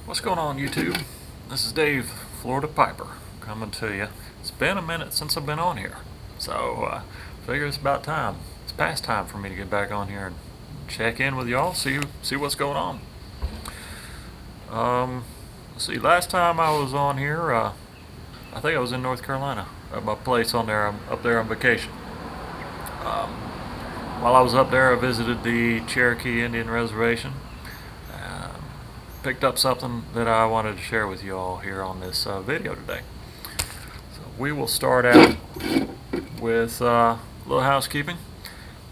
What's going on, YouTube? This is Dave, Florida Piper, coming to you. It's been a minute since I've been on here, so figure it's about time. It's past time for me to get back on here and check in with y'all, see what's going on. Let's see. Last time I was on here, I think I was in North Carolina at my place on there. I'm up there on vacation. While I was up there, I visited the Cherokee Indian Reservation. Picked up something that I wanted to share with you all here on this video today. So we will start out with a little housekeeping.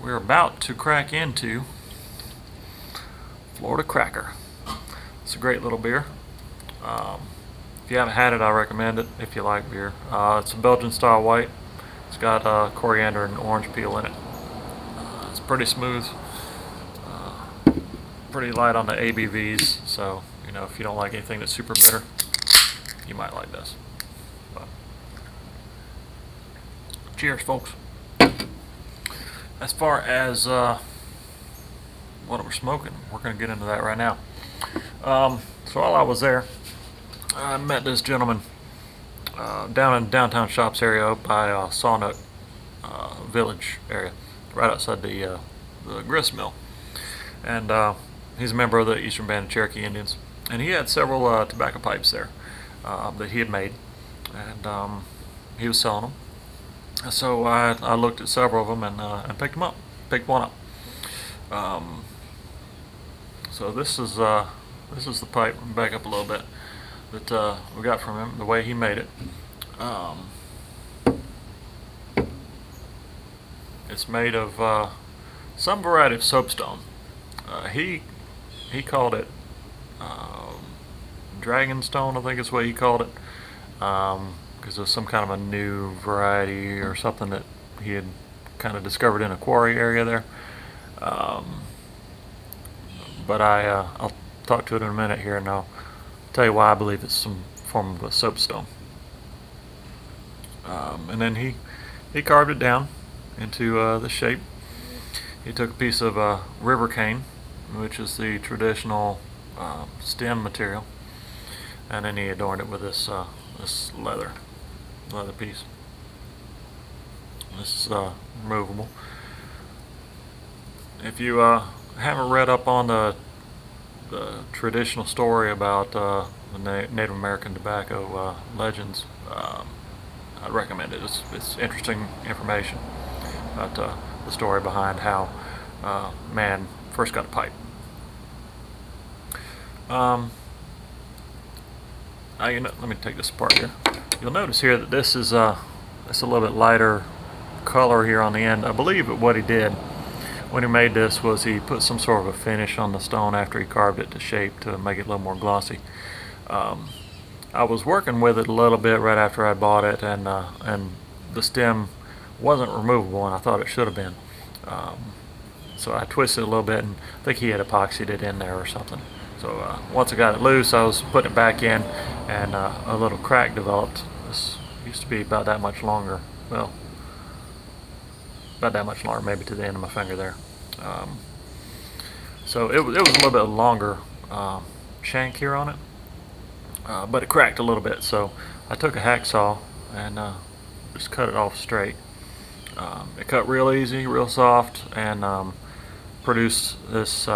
We're about to crack into Florida Cracker. It's a great little beer. If you haven't had it, I recommend it if you like beer. It's a Belgian style white. It's got coriander and orange peel in it. It's pretty smooth. Pretty light on the ABVs, so you know, if you don't like anything that's super bitter, you might like this. But cheers, folks. As far as what we're smoking, we're going to get into that right now. So while I was there, I met this gentleman down in downtown shops area by Sawnook Village area, right outside the grist mill, and he's a member of the Eastern Band of Cherokee Indians, and he had several tobacco pipes there that he had made, and he was selling them. And so I looked at several of them and picked them up, picked one up. So this is the pipe. Back up a little bit that we got from him, the way he made it. It's made of some variety of soapstone. He called it Dragonstone, I think is what he called it, because it was some kind of a new variety or something that he had kind of discovered in a quarry area there. But I'll talk to it in a minute here, and I'll tell you why I believe it's some form of a soapstone. And then he carved it down into the shape. He took a piece of river cane, which is the traditional stem material, and then he adorned it with this this leather piece. This is removable. If you haven't read up on the traditional story about the Native American tobacco legends, I'd recommend it. It's interesting information about the story behind how man first got a pipe. Let me take this apart here. You'll notice here that this is it's a little bit lighter color here on the end. I believe that what he did when he made this was he put some sort of a finish on the stone after he carved it to shape to make it a little more glossy. I was working with it a little bit right after I bought it, and the stem wasn't removable, and I thought it should have been. So I twisted it a little bit, and I think he had epoxied it in there or something. So once I got it loose, I was putting it back in, and a little crack developed. This used to be about that much longer. Well, about that much longer, maybe to the end of my finger there. So it was a little bit longer shank here on it, but it cracked a little bit. So I took a hacksaw and just cut it off straight. It cut real easy, real soft, and produced this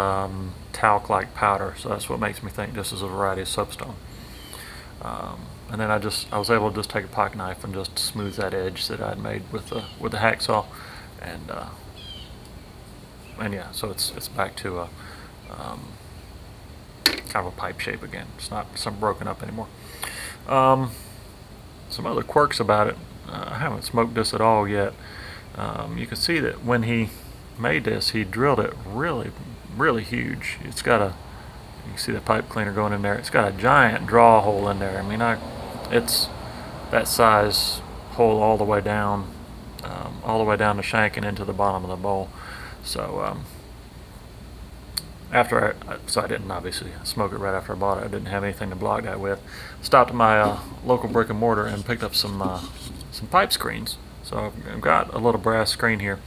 talc-like powder. So that's what makes me think this is a variety of soapstone. And then I was able to just take a pocket knife and just smooth that edge that I'd made with the hacksaw, and yeah, so it's back to a kind of a pipe shape again. It's not some broken up anymore. Some other quirks about it. I haven't smoked this at all yet. You can see that when he made this, he drilled it really huge. It's got you can see the pipe cleaner going in there. It's got a giant draw hole in there. I mean, it's that size hole all the way down the shank and into the bottom of the bowl. So so I didn't obviously smoke it right after I bought it. I didn't have anything to block that with. Stopped at my local brick and mortar and picked up some pipe screens. So I've got a little brass screen here,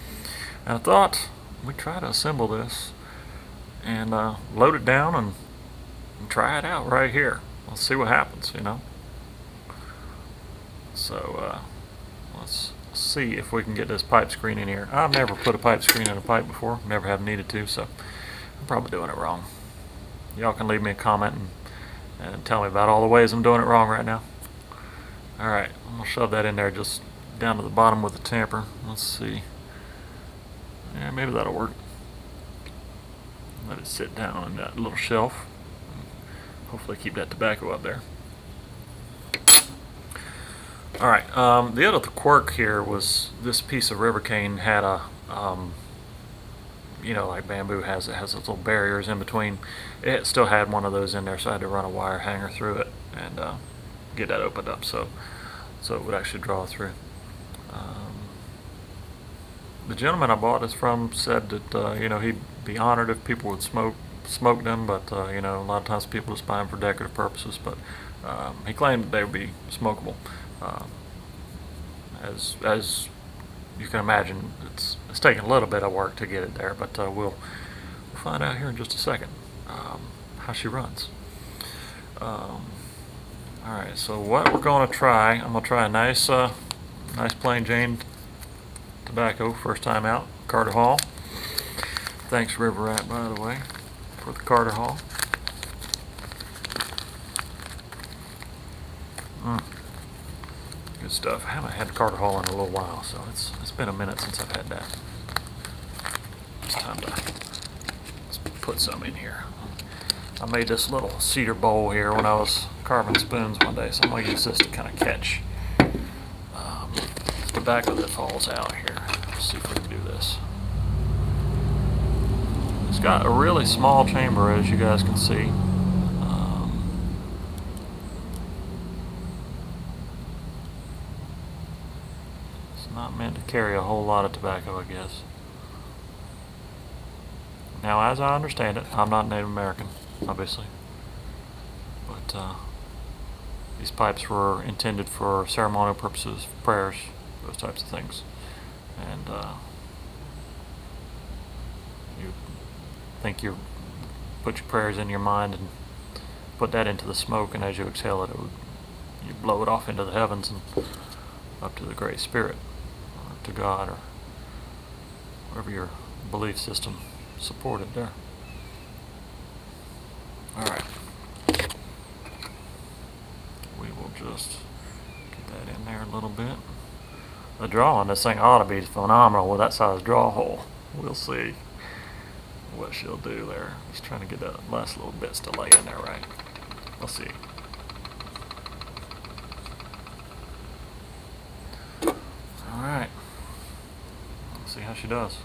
and I thought we'd try to assemble this and load it down and and try it out right here. Let's see what happens, you know. So let's see if we can get this pipe screen in here. I've never put a pipe screen in a pipe before, never have needed to, so I'm probably doing it wrong. Y'all can leave me a comment and tell me about all the ways I'm doing it wrong right now. Alright, I'm going to shove that in there just down to the bottom with the tamper. Let's see. Yeah, maybe that'll work. Let it sit down on that little shelf. Hopefully keep that tobacco up there. Alright, the other quirk here was this piece of river cane had a, you know, like bamboo has, it has those little barriers in between. It still had one of those in there, so I had to run a wire hanger through it and get that opened up so it would actually draw through. The gentleman I bought this from said that you know, he'd be honored if people would smoke them, but you know, a lot of times people just buy them for decorative purposes. But he claimed that they would be smokable. As you can imagine, it's taken a little bit of work to get it there, but we'll find out here in just a second how she runs. Alright, so what we're going to try, I'm going to try a nice plain Jane tobacco, first time out, Carter Hall. Thanks River Rat, by the way, for the Carter Hall. Good stuff. I haven't had Carter Hall in a little while, so it's been a minute since I've had that. It's time to let's put some in here. I made this little cedar bowl here when I was carving spoons one day, so I'm going to use this to kind of catch tobacco that falls out here. Let's see if we can do this. It's got a really small chamber, as you guys can see. Not meant to carry a whole lot of tobacco, I guess. Now, as I understand it, I'm not Native American, obviously, but these pipes were intended for ceremonial purposes, prayers, those types of things. And you think you put your prayers in your mind and put that into the smoke, and as you exhale it, you blow it off into the heavens and up to the Great Spirit, or to God, or whatever your belief system supported there. Alright. We will just get that in there a little bit. The draw on this thing ought to be phenomenal with that size draw hole. We'll see what she'll do there. Just trying to get that last little bits to lay in there right. We'll see. Alright. Let's see how she does.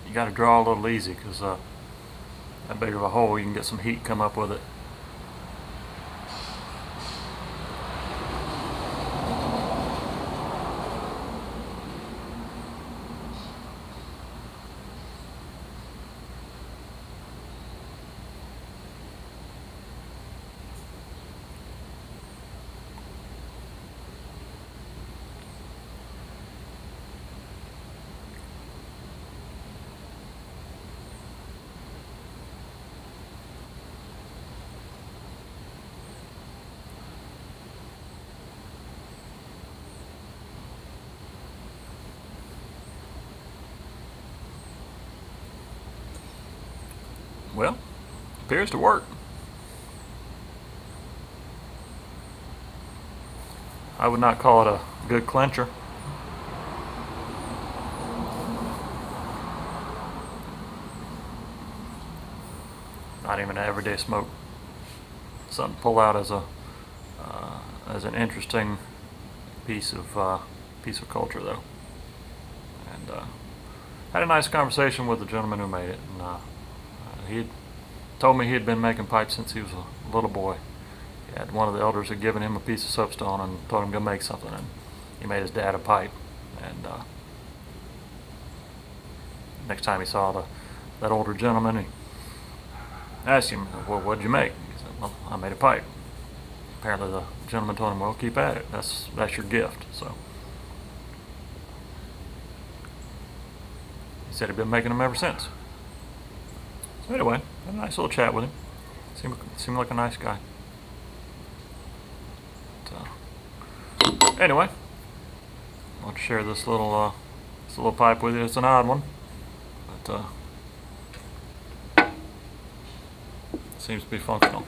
You got to draw a little easy because that big of a hole, you can get some heat come up with it. Well, appears to work. I would not call it a good clincher. Not even an everyday smoke. Something to pull out as an interesting piece of culture, though. And had a nice conversation with the gentleman who made it, and he told me he had been making pipes since he was a little boy. He had one of the elders had given him a piece of soapstone and told him to go make something, and he made his dad a pipe. And next time he saw that older gentleman, he asked him, "Well, what'd you make?" He said, "Well, I made a pipe." Apparently the gentleman told him, "Well, keep at it. That's your gift." So he said he'd been making them ever since. So anyway, had a nice little chat with him. Seemed like a nice guy. But, anyway, I want to share this little pipe with you. It's an odd one, but seems to be functional.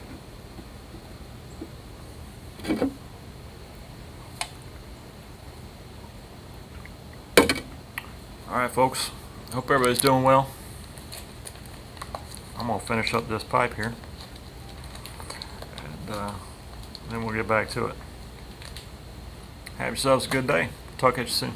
Alright folks, hope everybody's doing well. I'm going to finish up this pipe here, and then we'll get back to it. Have yourselves a good day. Talk at you soon.